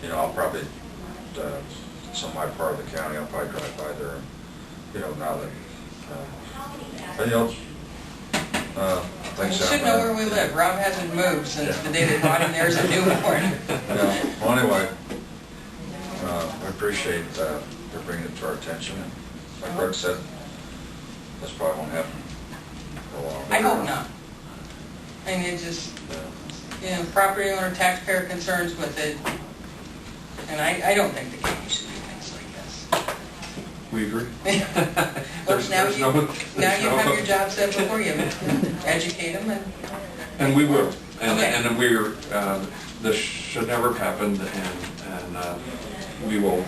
you know, I'll probably, some of my part of the county, I'll probably drive by there, and, you know, now that, but, you know, things You should know where we live. Rob hasn't moved since the day they brought him there as a newborn. Yeah, well, anyway, I appreciate their bringing it to our attention, and like Greg said, this probably won't happen for a while. I hope not. I mean, it just, you know, property owner, taxpayer concerns with it, and I don't think the county should do things like this. We agree. Well, now you have your job set before you. Educate them and we will. And, okay. and we're, this should never have happened, and we will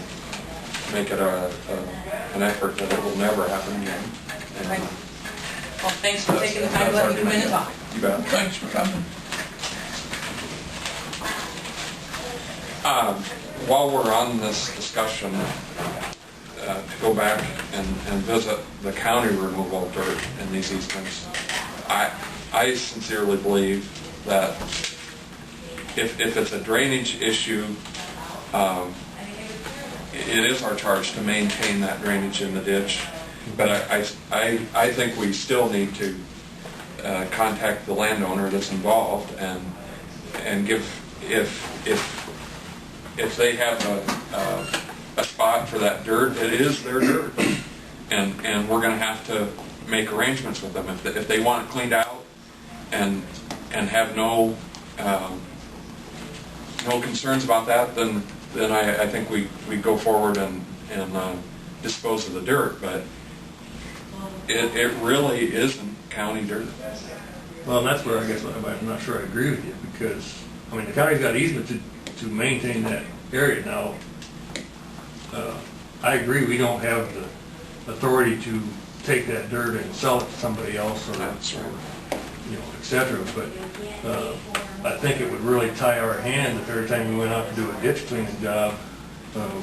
make it an effort that it will never happen again. And, right. Well, thanks for taking the time to let me come in and talk. You bet. Thanks for coming. While we're on this discussion, to go back and visit the county removal of dirt in these easements, I sincerely believe that if it's a drainage issue, it is our charge to maintain that drainage in the ditch. But I think we still need to contact the landowner that's involved and give, if they have a spot for that dirt, it is their dirt, and we're going to have to make arrangements with them. If they want it cleaned out and have no concerns about that, then I think we go forward and dispose of the dirt. But it really isn't county dirt. Well, that's where I guess I'm not sure I agree with you, because I mean the county's got easement to maintain that area now. I agree we don't have the authority to take that dirt and sell it to somebody else, or you know, etc. But I think it would really tie our hand if every time we went out to do a ditch cleaning job,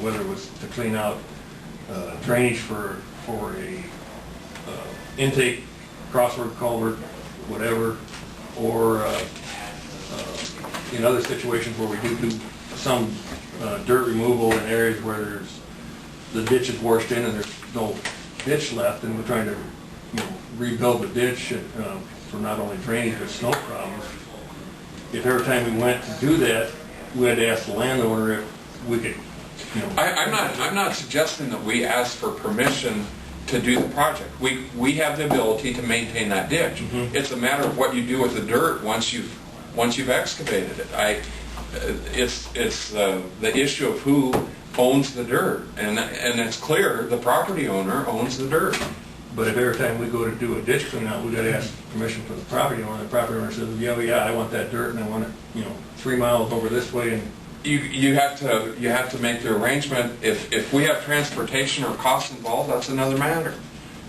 whether it was to clean out drainage for a intake, crossword culvert, whatever, or in other situations where we do some dirt removal in areas where the ditch is washed in and there's no ditch left, and we're trying to, you know, rebuild the ditch for not only drainage but snow problems. If every time we went to do that, we had to ask the landowner if we could, you know. I'm not suggesting that we ask for permission to do the project. We have the ability to maintain that ditch. Mm-hmm. It's a matter of what you do with the dirt once you've excavated it. It's the issue of who owns the dirt, and it's clear the property owner owns the dirt. But if every time we go to do a ditch clean out, we got to ask permission from the property owner. The property owner says, yeah, I want that dirt, and I want it, you know, 3 miles over this way. And you have to make the arrangement. If we have transportation or costs involved, that's another matter.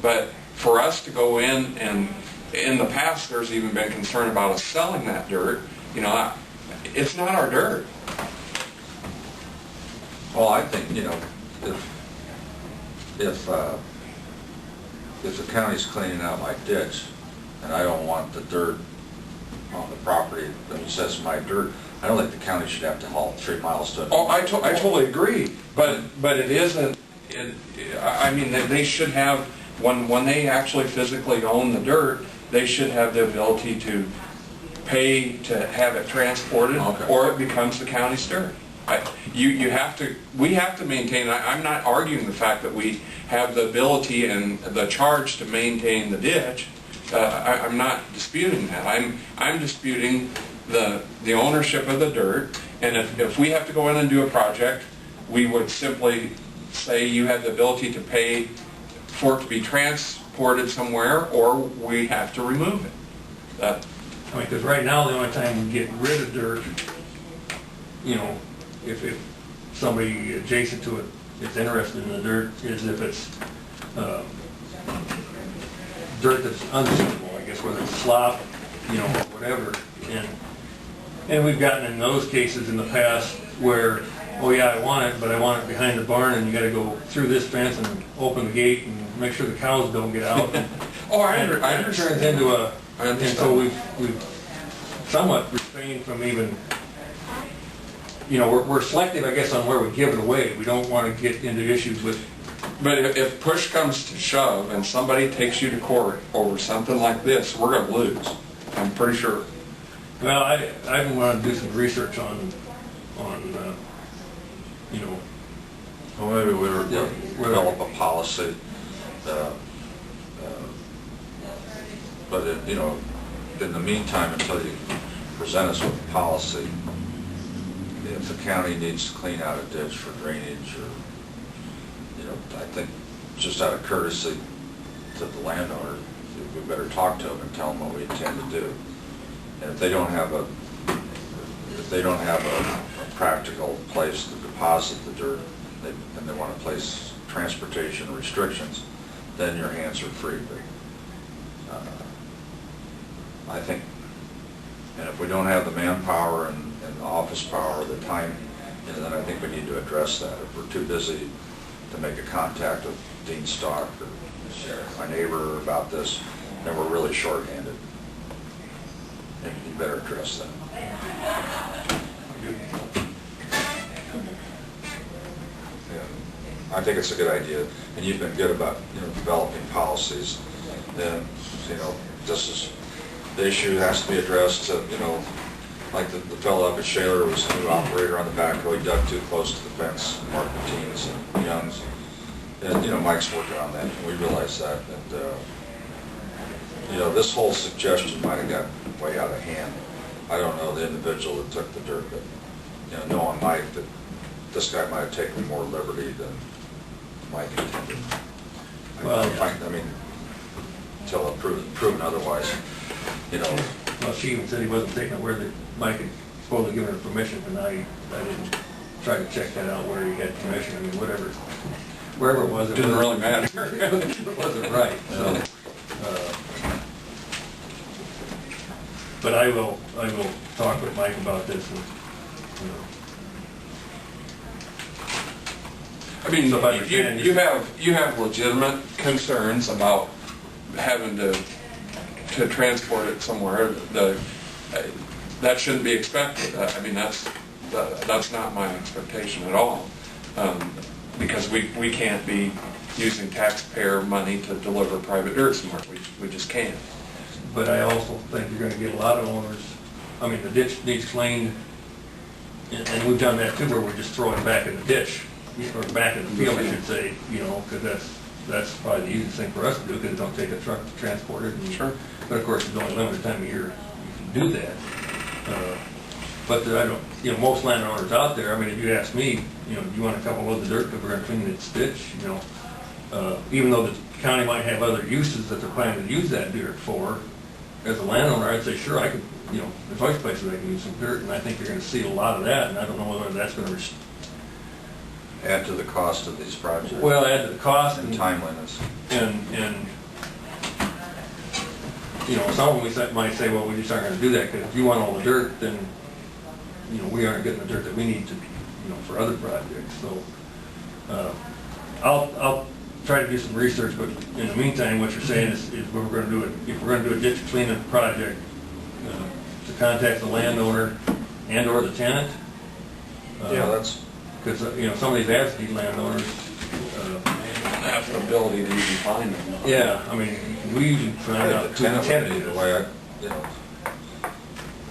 But for us to go in, and in the past there's even been concern about us selling that dirt. You know, it's not our dirt. Well, I think, you know, if the county's cleaning out my ditch and I don't want the dirt on the property that says my dirt, I don't think the county should have to haul 3 miles to it. Oh, I totally agree. But it isn't. I mean, they should have, when they actually physically own the dirt, they should have the ability to pay to have it transported, okay, or it becomes the county's dirt. We have to maintain. I'm not arguing the fact that we have the ability and the charge to maintain the ditch. I'm not disputing that. I'm disputing the ownership of the dirt. And if we have to go in and do a project, we would simply say you have the ability to pay for it to be transported somewhere, or we have to remove it. I mean, because right now the only time we get rid of dirt, you know, if somebody adjacent to it is interested in the dirt, is if it's dirt that's unsuitable, I guess, whether it's slop, you know, whatever. And we've gotten in those cases in the past where, oh yeah, I want it, but I want it behind the barn, and you got to go through this fence and open the gate and make sure the cows don't get out. And, oh, I understand. It turns into a, and so we've somewhat refrained from even you know, we're selective, I guess, on where we give it away. We don't want to get into issues with, But if push comes to shove and somebody takes you to court over something like this, we're gonna lose. I'm pretty sure. well, I want to do some research on, you know, Well, maybe we'll develop a policy, but you know, in the meantime, until you present us with a policy, if the county needs to clean out a ditch for drainage, or, you know, I think just out of courtesy to the landowner, we better talk to them and tell them what we intend to do. And if they don't have a practical place to deposit the dirt, and they want to place transportation restrictions, then your hands are free. But I think, and if we don't have the manpower and the office power, the time, then I think we need to address that. If we're too busy to make a contact with Dean Stock or my neighbor about this, then we're really short-handed. And you better address that. I think it's a good idea, and you've been good about, you know, developing policies. And, you know, this is, the issue has to be addressed to, you know, like the fellow up at Shaler was a new operator on the backhoe. He dug too close to the fence, Mark Martinez and Young's. And, you know, Mike's working on that, and we realize that. And, you know, this whole suggestion might have gotten way out of hand. I don't know the individual that took the dirt, but, you know, knowing Mike, that this guy might have taken more liberty than Mike intended. Well, I mean, until proven otherwise, you know. well, she even said he wasn't taking it where Mike had supposedly given her permission, and I didn't try to check that out where he had permission. I mean, wherever it was, it Didn't really matter. It wasn't right. So, but I will talk with Mike about this, and, you know. I mean, So if I you understand you have legitimate concerns about having to transport it somewhere. That shouldn't be expected. I mean, that's not my expectation at all, because we can't be using taxpayer money to deliver private dirt somewhere. We just can't. But I also think you're gonna get a lot of owners, I mean, the ditch needs cleaned, and we've done that too, where we just throw it back in the ditch, or back in the field, I should say, you know, because that's probably the easiest thing for us to do, because it don't take a truck to transport it. And, Sure. But of course, there's only a limited time of year you can do that. But I don't, you know, most landowners out there, I mean, if you ask me, you know, do you want a couple loads of dirt because we're gonna clean this ditch, you know, even though the county might have other uses that they're planning to use that dirt for, as a landowner, I'd say, sure, I could, you know, there's always places I can use some dirt, and I think you're gonna see a lot of that, and I don't know whether that's gonna Add to the cost of these projects. well, add to the cost And timeliness. and you know, some of them might say, well, we just aren't gonna do that, because if you want all the dirt, then, you know, we aren't getting the dirt that we need to, you know, for other projects. So, I'll try to do some research, but in the meantime, what you're saying is we're gonna do it, if we're gonna do a ditch cleanup project, to contact the landowner and or the tenant. Yeah, that's. Because, you know, some of these absentee landowners, Have the ability to even find them. yeah, I mean, we usually find out who the tenant The is. way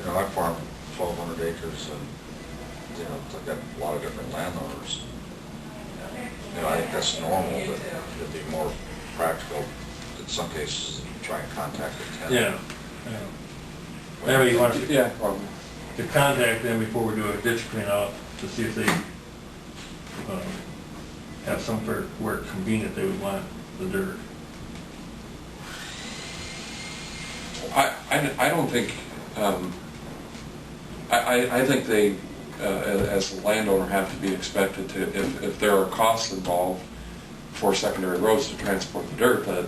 I farm 1,200 acres, and, you know, I've got a lot of different landowners. You know, I think that's normal, but it'd be more practical in some cases to try and contact the tenant. Yeah. Maybe you want Yeah, probably. to contact them before we do a ditch clean out to see if they have somewhere where it's convenient they would want the dirt. I don't think, I think they, as a landowner, have to be expected to, if there are costs involved for secondary roads to transport the dirt, that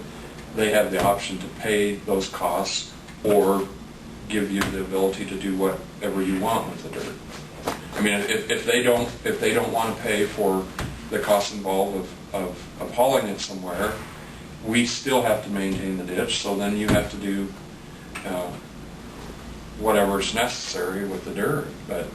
they have the option to pay those costs or give you the ability to do whatever you want with the dirt. I mean, if they don't want to pay for the costs involved of hauling it somewhere, we still have to maintain the ditch, so then you have to do whatever's necessary with the dirt. But